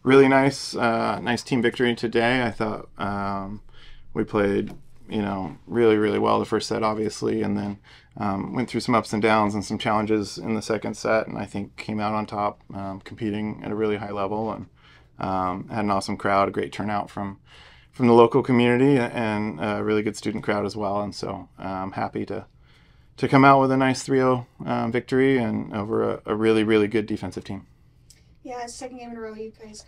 really nice team victory today. I thought we played, really, really well the first set, obviously, and then went through some ups and downs and some challenges in the second set, and I think came out on top, competing at a really high level, and had an awesome crowd, a great turnout from the local community, and a really good student crowd as well. And so I'm happy to come out with a nice 3-0 victory and over a really, really good defensive team. Yeah, second game in a row, you guys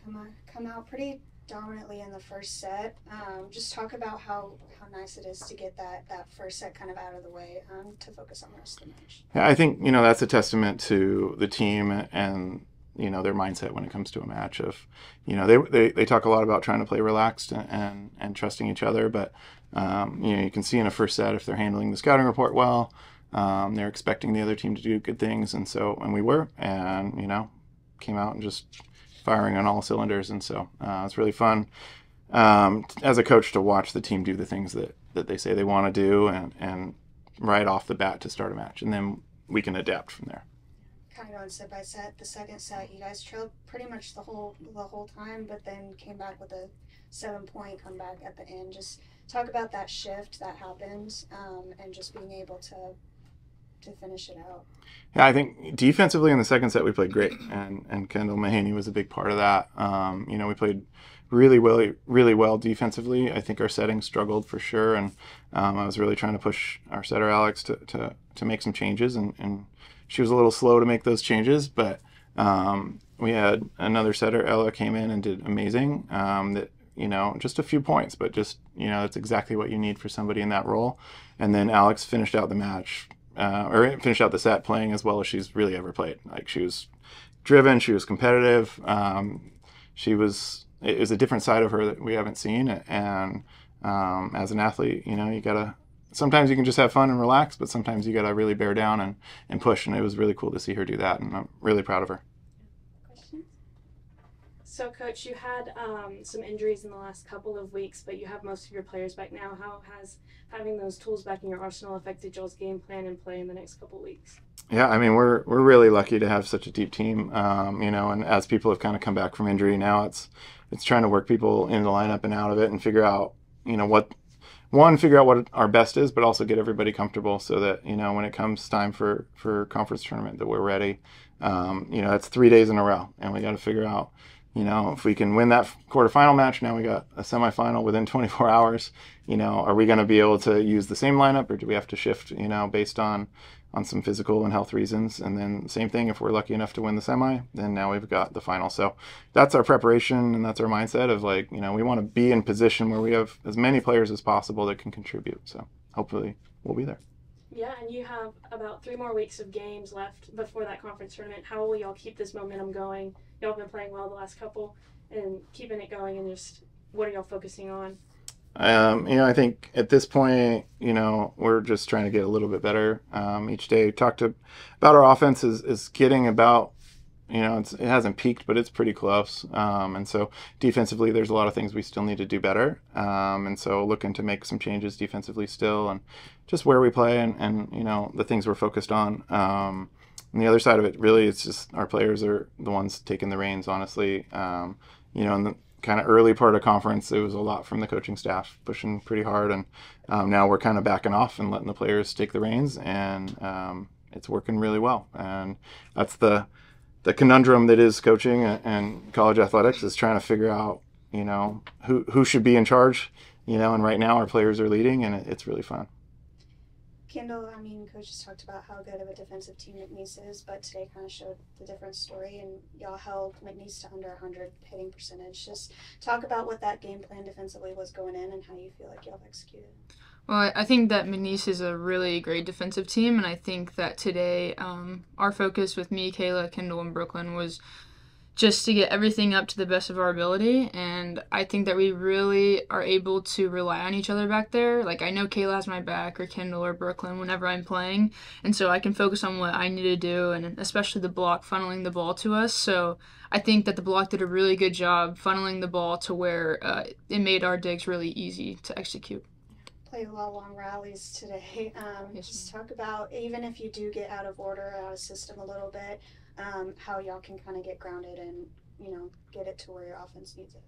come out pretty dominantly in the first set. Just talk about how nice it is to get that first set kind of out of the way to focus on the rest of the match. Yeah, I think that's a testament to the team and their mindset when it comes to a match. Of they talk a lot about trying to play relaxed and trusting each other, but you can see in a first set if they're handling the scouting report well, they're expecting the other team to do good things, and we were, and came out and just firing on all cylinders. And so it's really fun as a coach to watch the team do the things that they say they want to do, and right off the bat to start a match, and then we can adapt from there. Kind of going set by set. The second set, you guys trailed pretty much the whole time, but then came back with a 7-point comeback at the end. Just talk about that shift that happened, and just being able to finish it out. Yeah, I think defensively in the second set we played great, and Kendall Mahaney was a big part of that. We played really well defensively. I think our setting struggled for sure, and I was really trying to push our setter Alex to make some changes, and she was a little slow to make those changes, but we had another setter, Ella, came in and did amazing. Just a few points, but just that's exactly what you need for somebody in that role. And then Alex finished out the match. Or finished out the set playing as well as she's really ever played. Like, she was driven, she was competitive. It was a different side of her that we haven't seen. And as an athlete, sometimes you can just have fun and relax, but sometimes you gotta really bear down and push. And it was really cool to see her do that, and I'm really proud of her. Questions? So, Coach, you had some injuries in the last couple of weeks, but you have most of your players back now. How has having those tools back in your arsenal affected y'all's game plan and play in the next couple of weeks? Yeah, I mean, we're really lucky to have such a deep team, and as people have kind of come back from injury now, it's trying to work people in the lineup and out of it and figure out, figure out what our best is, but also get everybody comfortable so that, when it comes time for conference tournament, that we're ready. That's 3 days in a row, and we got to figure out, if we can win that quarterfinal match. Now we got a semifinal within 24 hours. Are we going to be able to use the same lineup, or do we have to shift, based on some physical and health reasons? And then same thing, if we're lucky enough to win the semi, then now we've got the final. So that's our preparation, and that's our mindset of we want to be in position where we have as many players as possible that can contribute. So hopefully we'll be there. Yeah, and you have about 3 more weeks of games left before that conference tournament. How will y'all keep this momentum going? Y'all have been playing well the last couple, and keeping it going, and just what are y'all focusing on? I think at this point, we're just trying to get a little bit better each day. About our offense is getting about, it hasn't peaked, but it's pretty close. And so defensively, there's a lot of things we still need to do better. And so looking to make some changes defensively still, and just where we play and the things we're focused on. And the other side of it, really, it's just our players are the ones taking the reins, honestly. In the kind of early part of conference, it was a lot from the coaching staff pushing pretty hard, and now we're kind of backing off and letting the players take the reins, and it's working really well. And that's the conundrum that is coaching and college athletics, is trying to figure out who should be in charge, and right now our players are leading, and it's really fun. Kendall, Coach just talked about how good of a defensive team McNeese is, but today kind of showed the different story, and y'all held McNeese to under 100 hitting percentage. Just talk about what that game plan defensively was going in and how you feel like y'all have executed. Well, I think that McNeese is a really great defensive team, and I think that today our focus with me, Kayla, Kendall, and Brooklyn was just to get everything up to the best of our ability, and I think that we really are able to rely on each other back there. Like, I know Kayla has my back, or Kendall, or Brooklyn whenever I'm playing, and so I can focus on what I need to do, and especially the block, funneling the ball to us. So I think that the block did a really good job funneling the ball to where it made our digs really easy to execute. Played a lot of long rallies today. Yes, just talk about, even if you do get out of order, out of system a little bit, how y'all can kind of get grounded and get it to where your offense needs it?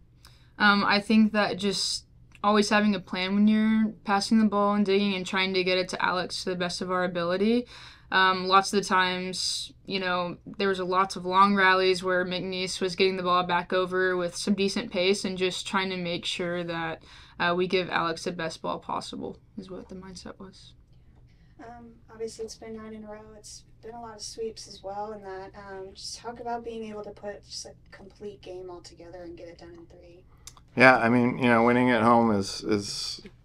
I think that just always having a plan when you're passing the ball and digging and trying to get it to Alex to the best of our ability. Lots of the times, there was lots of long rallies where McNeese was getting the ball back over with some decent pace and just trying to make sure that we give Alex the best ball possible is what the mindset was. Obviously, it's been 9 in a row. It's been a lot of sweeps as well, and that just talk about being able to put just a complete game all together and get it done in 3. Yeah, I mean, winning at home is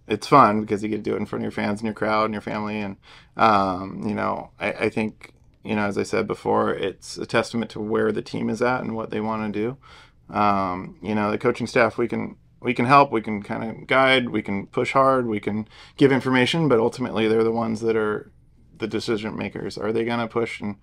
it's fun because you get to do it in front of your fans and your crowd and your family, and I think as I said before, it's a testament to where the team is at and what they want to do. The coaching staff, we can help, we can kind of guide, we can push hard, we can give information, but ultimately they're the ones that are the decision makers. Are they going to push and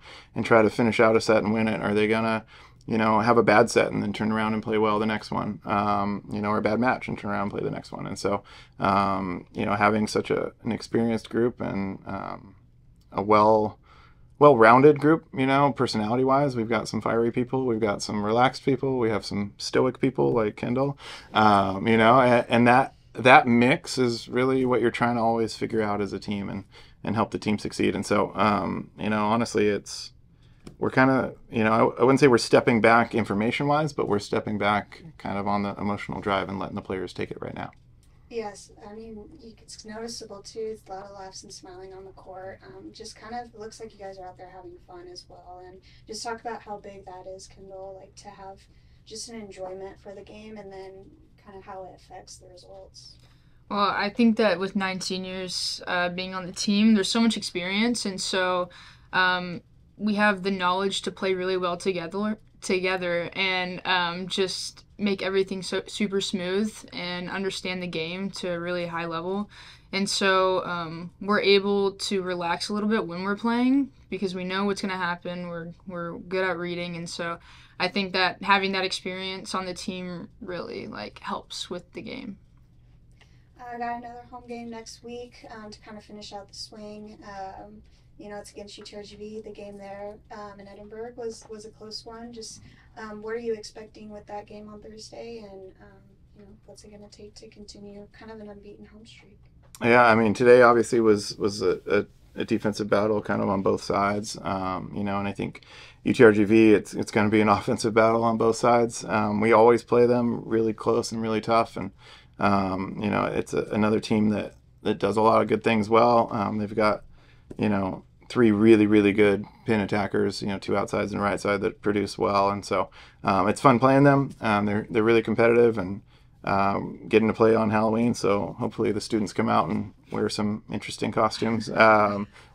try to finish out a set and win it? Are they going to, have a bad set and then turn around and play well the next one, or a bad match and turn around and play the next one? And so, having such an experienced group and a well-rounded group, personality-wise. We've got some fiery people. We've got some relaxed people. We have some stoic people like Kendall, and that mix is really what you're trying to always figure out as a team and help the team succeed. And so, honestly, we're kind of, I wouldn't say we're stepping back information-wise, but we're stepping back kind of on the emotional drive and letting the players take it right now. Yes, I mean, it's noticeable too. It's a lot of laughs and smiling on the court. Just kind of looks like you guys are out there having fun as well. And just talk about how big that is, Kendall, like to have just an enjoyment for the game and then kind of how it affects the results. Well, I think that with 9 seniors being on the team, there's so much experience, and so we have the knowledge to play really well together and just make everything so super smooth and understand the game to a really high level. And so we're able to relax a little bit when we're playing because we know what's going to happen. We're good at reading, and so I think that having that experience on the team really helps with the game. I got another home game next week to kind of finish out the swing. It's against UTRGV. The game there in Edinburgh was a close one. Just what are you expecting with that game on Thursday, and what's it going to take to continue kind of an unbeaten home streak? Yeah, I mean, today obviously was a defensive battle kind of on both sides, and I think UTRGV, it's going to be an offensive battle on both sides. We always play them really close and really tough, and it's another team that does a lot of good things well. They've got 3 really, really good pin attackers, 2 outsides and a right side that produce well. And so it's fun playing them. They're really competitive and getting to play on Halloween. So hopefully the students come out and wear some interesting costumes.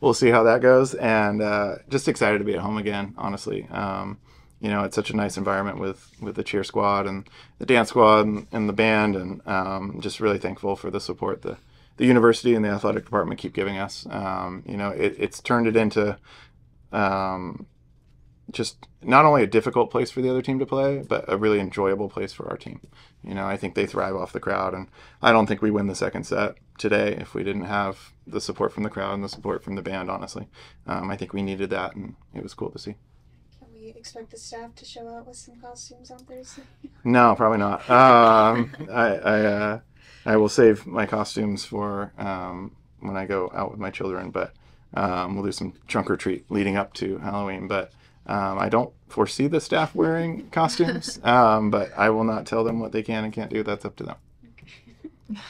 We'll see how that goes. And just excited to be at home again, honestly. It's such a nice environment with the cheer squad and the dance squad and the band. And just really thankful for the support the university and the athletic department keep giving us. It's turned it into just not only a difficult place for the other team to play, but a really enjoyable place for our team. I think they thrive off the crowd, and I don't think we win the second set today if we didn't have the support from the crowd and the support from the band, honestly. I think we needed that, and it was cool to see. Can we expect the staff to show up with some costumes on Thursday? No, probably not. I will save my costumes for when I go out with my children, but we'll do some trunk or treat leading up to Halloween. But I don't foresee the staff wearing costumes, but I will not tell them what they can and can't do. That's up to them.